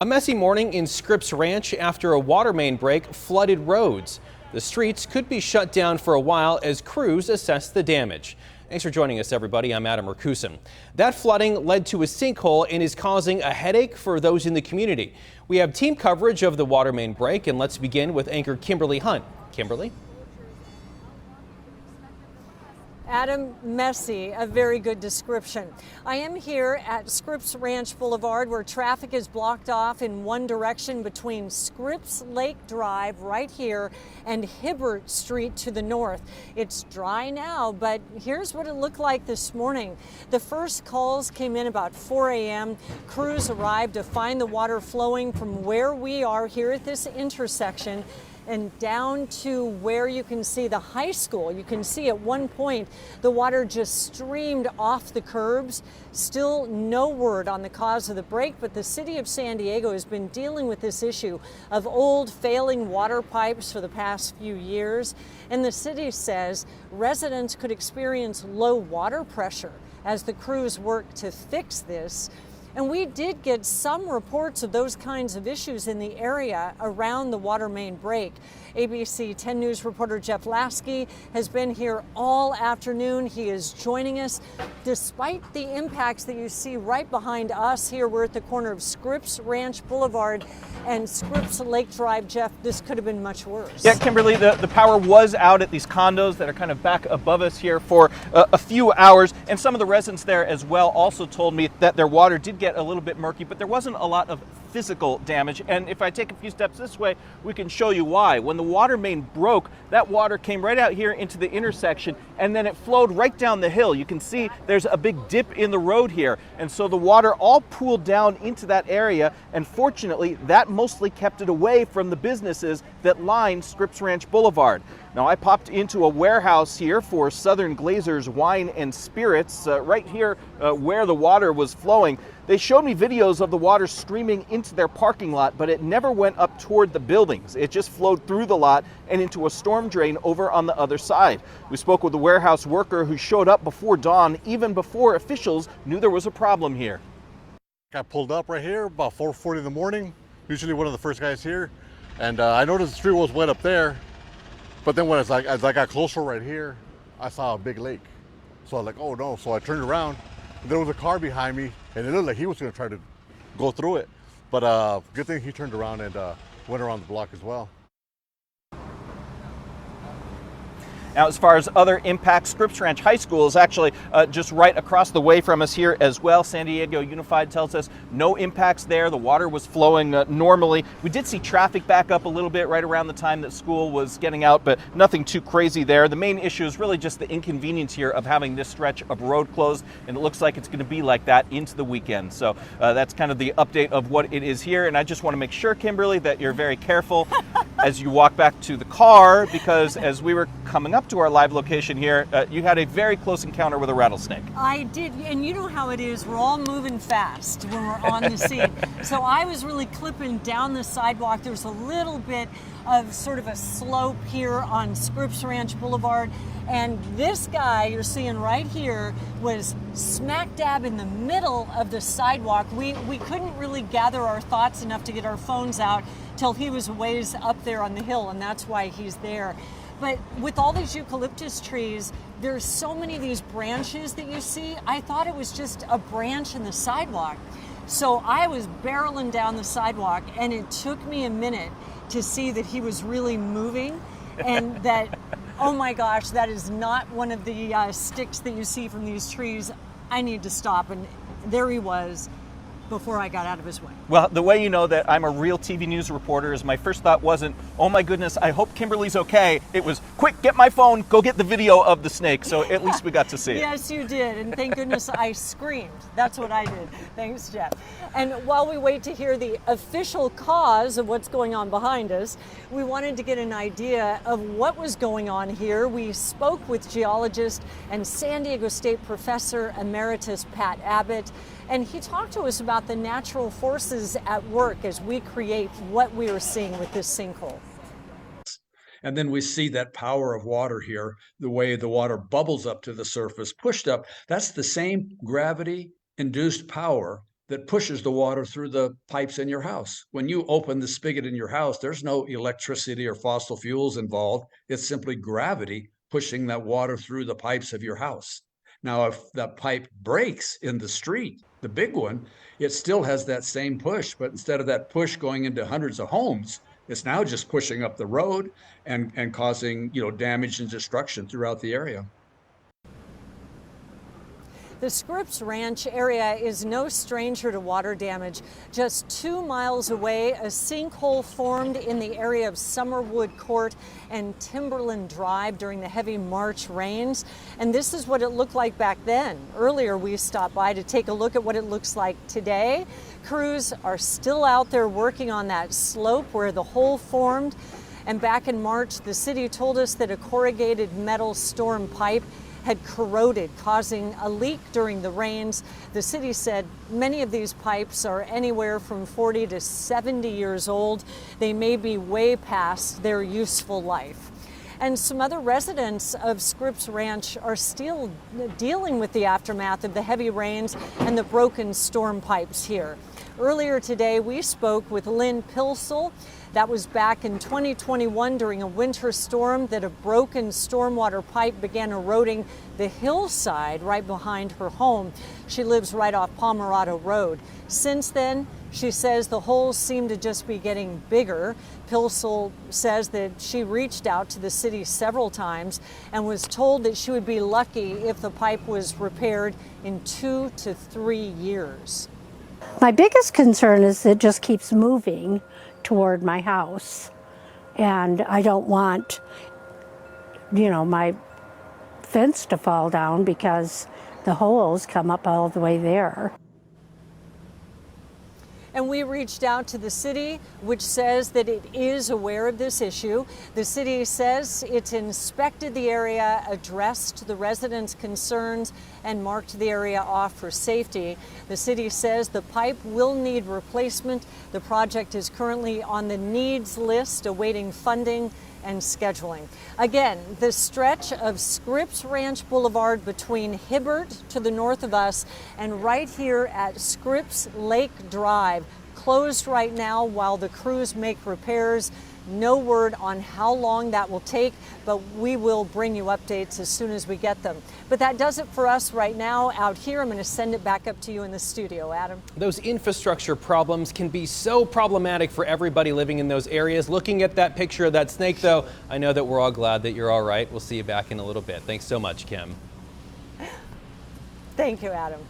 A messy morning in Scripps Ranch after a water main break flooded roads. The streets could be shut down for a while as crews assess the damage. Thanks for joining us, everybody. I'm Adam Rakusin. That flooding led to a sinkhole and is causing a headache for those in the community. We have team coverage of the water main break, and let's begin with anchor Kimberly Hunt. Kimberly? Adam, messy, a very good description. I am here at Scripps Ranch Boulevard where traffic is blocked off in one direction between Scripps Lake Drive right here and Hibbert Street to the north. It's dry now, but here's what it looked like this morning. The first calls came in about 4 a.m. Crews arrived to find the water flowing from where we are here at this intersection and down to where you can see the high school. You can see at one point the water just streamed off the curbs. Still no word on the cause of the break, but the city of San Diego has been dealing with this issue of old failing water pipes for the past few years. And the city says residents could experience low water pressure as the crews work to fix this. And we did get some reports of those kinds of issues in the area around the water main break. ABC 10 News reporter Jeff Lasky has been here all afternoon. He is joining us. Despite the impacts that you see right behind us here, we're at the corner of Scripps Ranch Boulevard and Scripps Lake Drive. Jeff, this could have been much worse. Yeah, Kimberly, the power was out at these condos that are kind of back above us here for a few hours. And some of the residents there as well also told me that their water did get a little bit murky, but there wasn't a lot of physical damage. And if I take a few steps this way, we can show you why. When the water main broke, that water came right out here into the intersection, and then it flowed right down the hill. You can see there's a big dip in the road here. And so the water all pooled down into that area. And fortunately, that mostly kept it away from the businesses that line Scripps Ranch Boulevard. Now, I popped into a warehouse here for Southern Glazer's Wine and Spirits, right here where the water was flowing. They showed me videos of the water streaming into their parking lot, but it never went up toward the buildings. It just flowed through the lot and into a storm drain over on the other side. We spoke with a warehouse worker who showed up before dawn, even before officials knew there was a problem here. I pulled up right here about 4:40 in the morning, usually one of the first guys here, and I noticed the street was wet up there, but then as I got closer right here, I saw a big lake. So I was like, oh no, so I turned around, and there was a car behind me, and it looked like he was gonna try to go through it. But good thing he turned around and went around the block as well. Now, as far as other impacts, Scripps Ranch High School is actually just right across the way from us here as well. San Diego Unified tells us no impacts there. The water was flowing normally. We did see traffic back up a little bit right around the time that school was getting out, but nothing too crazy there. The main issue is really just the inconvenience here of having this stretch of road closed, and it looks like it's going to be like that into the weekend. So that's kind of the update of what it is here, and I just want to make sure, Kimberly, that you're very careful as you walk back to the car, because as we were coming up to our live location here, you had a very close encounter with a rattlesnake. I did, and you know how it is. We're all moving fast when we're on the scene. So I was really clipping down the sidewalk. There's a little bit of sort of a slope here on Scripps Ranch Boulevard. And this guy you're seeing right here was smack dab in the middle of the sidewalk. We couldn't really gather our thoughts enough to get our phones out till he was a ways up there on the hill, and that's why he's there. But with all these eucalyptus trees, there's so many of these branches that you see. I thought it was just a branch in the sidewalk. So I was barreling down the sidewalk, and it took me a minute to see that he was really moving, and that, oh my gosh, that is not one of the sticks that you see from these trees. I need to stop. And there he was before I got out of his way. Well, the way you know that I'm a real TV news reporter is my first thought wasn't, oh my goodness, I hope Kimberly's okay. It was, quick, get my phone, go get the video of the snake. So at least we got to see it. Yes, you did. And thank goodness I screamed. That's what I did. Thanks, Jeff. And while we wait to hear the official cause of what's going on behind us, we wanted to get an idea of what was going on here. We spoke with geologist and San Diego State professor emeritus Pat Abbott, and he talked to us about the natural forces at work as we create what we are seeing with this sinkhole. And then we see that power of water here, the way the water bubbles up to the surface, pushed up. That's the same gravity-induced power that pushes the water through the pipes in your house. When you open the spigot in your house, there's no electricity or fossil fuels involved. It's simply gravity pushing that water through the pipes of your house. Now, if that pipe breaks in the street, the big one, it still has that same push, but instead of that push going into hundreds of homes, it's now just pushing up the road and causing, damage and destruction throughout the area. The Scripps Ranch area is no stranger to water damage. Just 2 miles away, a sinkhole formed in the area of Summerwood Court and Timberland Drive during the heavy March rains. And this is what it looked like back then. Earlier, we stopped by to take a look at what it looks like today. Crews are still out there working on that slope where the hole formed. And back in March, the city told us that a corrugated metal storm pipe had corroded, causing a leak during the rains. The city said many of these pipes are anywhere from 40 to 70 years old. They may be way past their useful life. And some other residents of Scripps Ranch are still dealing with the aftermath of the heavy rains and the broken storm pipes here. Earlier today, we spoke with Lynn Pilsel. That was back in 2021 during a winter storm that a broken stormwater pipe began eroding the hillside right behind her home. She lives right off Pomerado Road. Since then, she says the holes seem to just be getting bigger. Pilsel says that she reached out to the city several times and was told that she would be lucky if the pipe was repaired in 2 to 3 years. My biggest concern is it just keeps moving toward my house, and I don't want, my fence to fall down because the holes come up all the way there. And we reached out to the city, which says that it is aware of this issue. The city says it's inspected the area, addressed the residents' concerns, and marked the area off for safety. The city says the pipe will need replacement. The project is currently on the needs list, awaiting funding and scheduling. Again, the stretch of Scripps Ranch Boulevard between Hibbert to the north of us and right here at Scripps Lake Drive closed right now while the crews make repairs. No word on how long that will take, but we will bring you updates as soon as we get them. But that does it for us right now out here. I'm going to send it back up to you in the studio, Adam. Those infrastructure problems can be so problematic for everybody living in those areas. Looking at that picture of that snake, though, I know that we're all glad that you're all right. We'll see you back in a little bit. Thanks so much, Kim. Thank you, Adam.